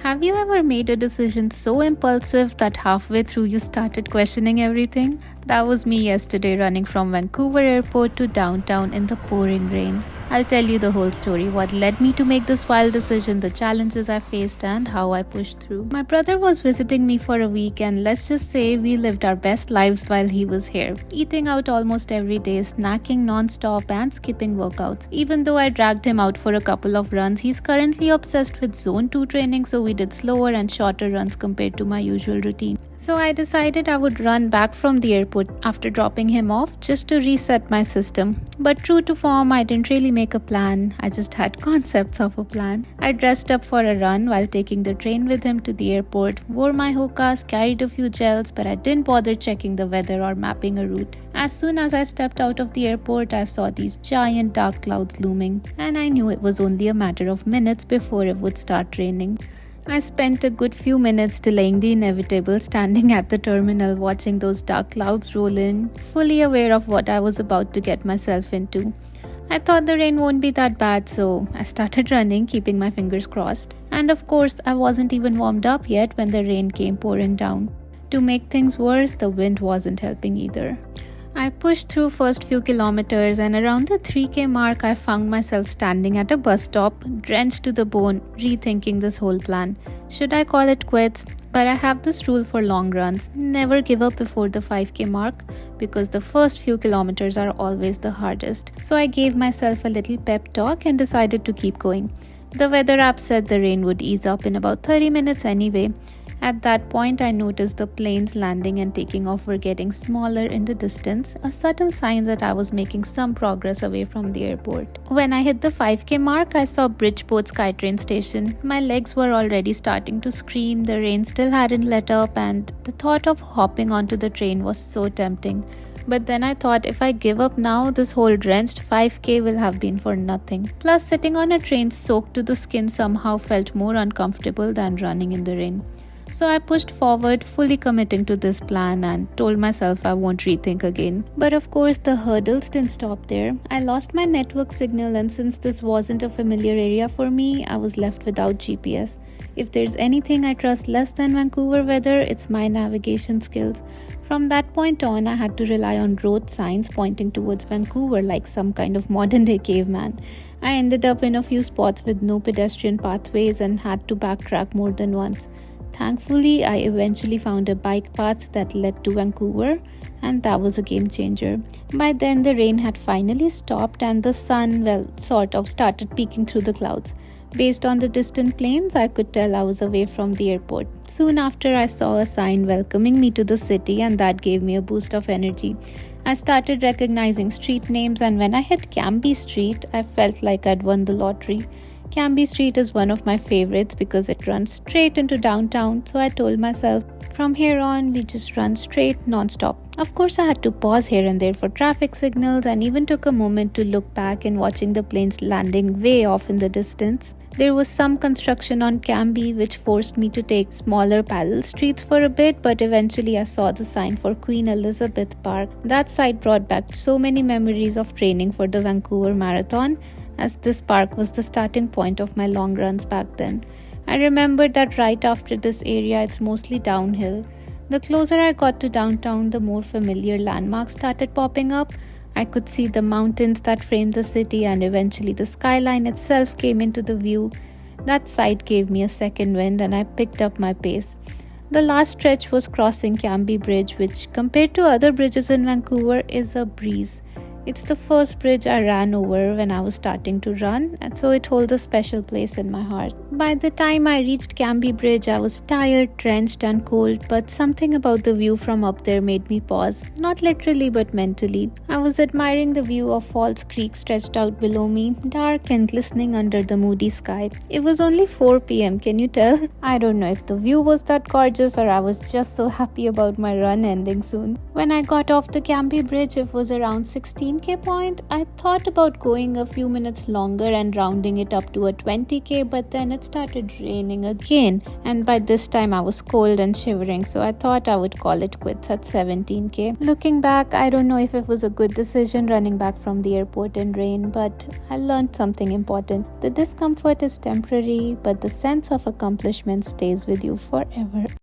Have you ever made a decision so impulsive that halfway through you started questioning everything? That was me yesterday running from Vancouver airport to downtown in the pouring rain. I'll tell you the whole story, what led me to make this wild decision, the challenges I faced, and how I pushed through. My brother was visiting me for a week, and let's just say we lived our best lives while he was here, eating out almost every day, snacking non-stop, and skipping workouts. Even though I dragged him out for a couple of runs, he's currently obsessed with Zone 2 training, so we did slower and shorter runs compared to my usual routine. So I decided I would run back from the airport after dropping him off just to reset my system. But true to form, I didn't really make a plan. I just had concepts of a plan. I dressed up for a run while taking the train with him to the airport, wore my hokas, carried a few gels, but I didn't bother checking the weather or mapping a route. As soon as I stepped out of the airport, I saw these giant dark clouds looming, and I knew it was only a matter of minutes before it would start raining. I spent a good few minutes delaying the inevitable, standing at the terminal watching those dark clouds roll in, fully aware of what I was about to get myself into. I thought the rain won't be that bad, so I started running, keeping my fingers crossed. And of course, I wasn't even warmed up yet when the rain came pouring down. To make things worse, the wind wasn't helping either. I pushed through first few kilometers, and around the 3K mark I found myself standing at a bus stop, drenched to the bone, rethinking this whole plan. Should I call it quits? But I have this rule for long runs: never give up before the 5K mark, because the first few kilometers are always the hardest. So I gave myself a little pep talk and decided to keep going. The weather app said the rain would ease up in about 30 minutes anyway. At that point, I noticed the planes landing and taking off were getting smaller in the distance, a subtle sign that I was making some progress away from the airport. When I hit the 5K mark, I saw Bridgeport SkyTrain station. My legs were already starting to scream, the rain still hadn't let up, and the thought of hopping onto the train was so tempting. But then I thought, if I give up now, this whole drenched 5K will have been for nothing. Plus, sitting on a train soaked to the skin somehow felt more uncomfortable than running in the rain. So I pushed forward, fully committing to this plan, and told myself I won't rethink again. But of course, the hurdles didn't stop there. I lost my network signal, and since this wasn't a familiar area for me, I was left without GPS. If there's anything I trust less than Vancouver weather, it's my navigation skills. From that point on, I had to rely on road signs pointing towards Vancouver like some kind of modern-day caveman. I ended up in a few spots with no pedestrian pathways and had to backtrack more than once. Thankfully, I eventually found a bike path that led to Vancouver, and that was a game changer. By then, the rain had finally stopped and the sun, sort of started peeking through the clouds. Based on the distant plains, I could tell I was away from the airport. Soon after, I saw a sign welcoming me to the city, and that gave me a boost of energy. I started recognizing street names, and when I hit Cambie Street, I felt like I'd won the lottery. Cambie Street is one of my favorites because it runs straight into downtown, so I told myself, from here on, we just run straight non-stop. Of course, I had to pause here and there for traffic signals and even took a moment to look back and watching the planes landing way off in the distance. There was some construction on Cambie which forced me to take smaller parallel streets for a bit, but eventually I saw the sign for Queen Elizabeth Park. That site brought back so many memories of training for the Vancouver Marathon, as this park was the starting point of my long runs back then. I remembered that right after this area, it's mostly downhill. The closer I got to downtown, the more familiar landmarks started popping up. I could see the mountains that framed the city, and eventually the skyline itself came into the view. That sight gave me a second wind, and I picked up my pace. The last stretch was crossing Cambie Bridge, which compared to other bridges in Vancouver is a breeze. It's the first bridge I ran over when I was starting to run, and so it holds a special place in my heart. By the time I reached Cambie Bridge, I was tired, drenched and cold, but something about the view from up there made me pause. Not literally, but mentally. I was admiring the view of Falls Creek stretched out below me, dark and glistening under the moody sky. It was only 4 p.m, can you tell? I don't know if the view was that gorgeous or I was just so happy about my run ending soon. When I got off the Cambie Bridge, it was around 16 10k point, I thought about going a few minutes longer and rounding it up to a 20k, but then it started raining again. And by this time I was cold and shivering, so I thought I would call it quits at 17k. Looking back, I don't know if it was a good decision running back from the airport in rain, but I learned something important. The discomfort is temporary, but the sense of accomplishment stays with you forever.